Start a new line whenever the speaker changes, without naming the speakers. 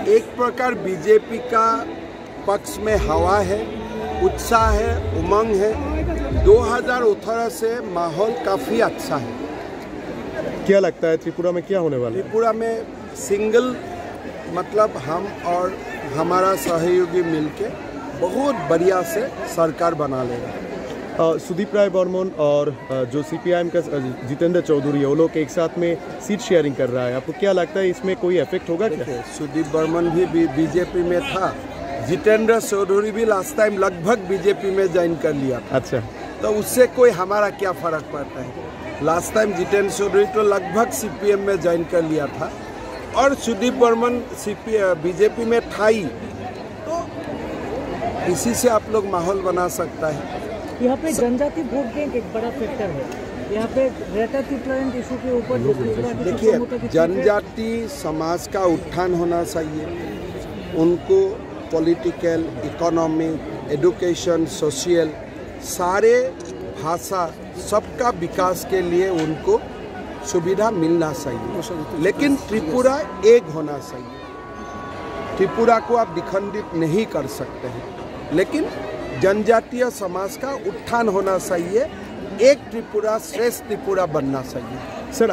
एक प्रकार बीजेपी का पक्ष में हवा है, उत्साह है, उमंग है। 2018 से माहौल काफ़ी अच्छा है।
क्या लगता है त्रिपुरा में क्या होने वाला है?
त्रिपुरा में सिंगल मतलब हम और हमारा सहयोगी मिलके बहुत बढ़िया से सरकार बना लेगा।
सुदीप राय बर्मन और जो सीपीआईएम का जितेंद्र चौधरी है, वो लोग एक साथ में सीट शेयरिंग कर रहा है। आपको क्या लगता है इसमें कोई इफेक्ट होगा क्या?
सुदीप बर्मन भी बीजेपी में था, जितेंद्र चौधरी भी लास्ट टाइम लगभग बीजेपी में ज्वाइन कर लिया था।
अच्छा,
तो उससे कोई हमारा क्या फर्क पड़ता है? लास्ट टाइम जितेंद्र चौधरी तो लगभग सीपीएम में ज्वाइन कर लिया था और सुदीप बर्मन बीजेपी में था ही, तो इसी से आप लोग माहौल बना सकता है।
यहाँ पे जनजाति वोट बैंक एक बड़ा फैक्टर है। यहाँ पे ग्रेटर इक्विवेलेंट इशू के ऊपर
देखिए, जनजाति समाज का उत्थान होना चाहिए। उनको पॉलिटिकल, इकोनॉमिक, एजुकेशन, सोशल सारे भाषा सबका विकास के लिए उनको सुविधा मिलना चाहिए। लेकिन त्रिपुरा एक होना चाहिए। त्रिपुरा को आप विखंडित नहीं कर सकते हैं, लेकिन जनजातीय समाज का उत्थान होना चाहिए। एक त्रिपुरा, श्रेष्ठ त्रिपुरा बनना चाहिए।
सर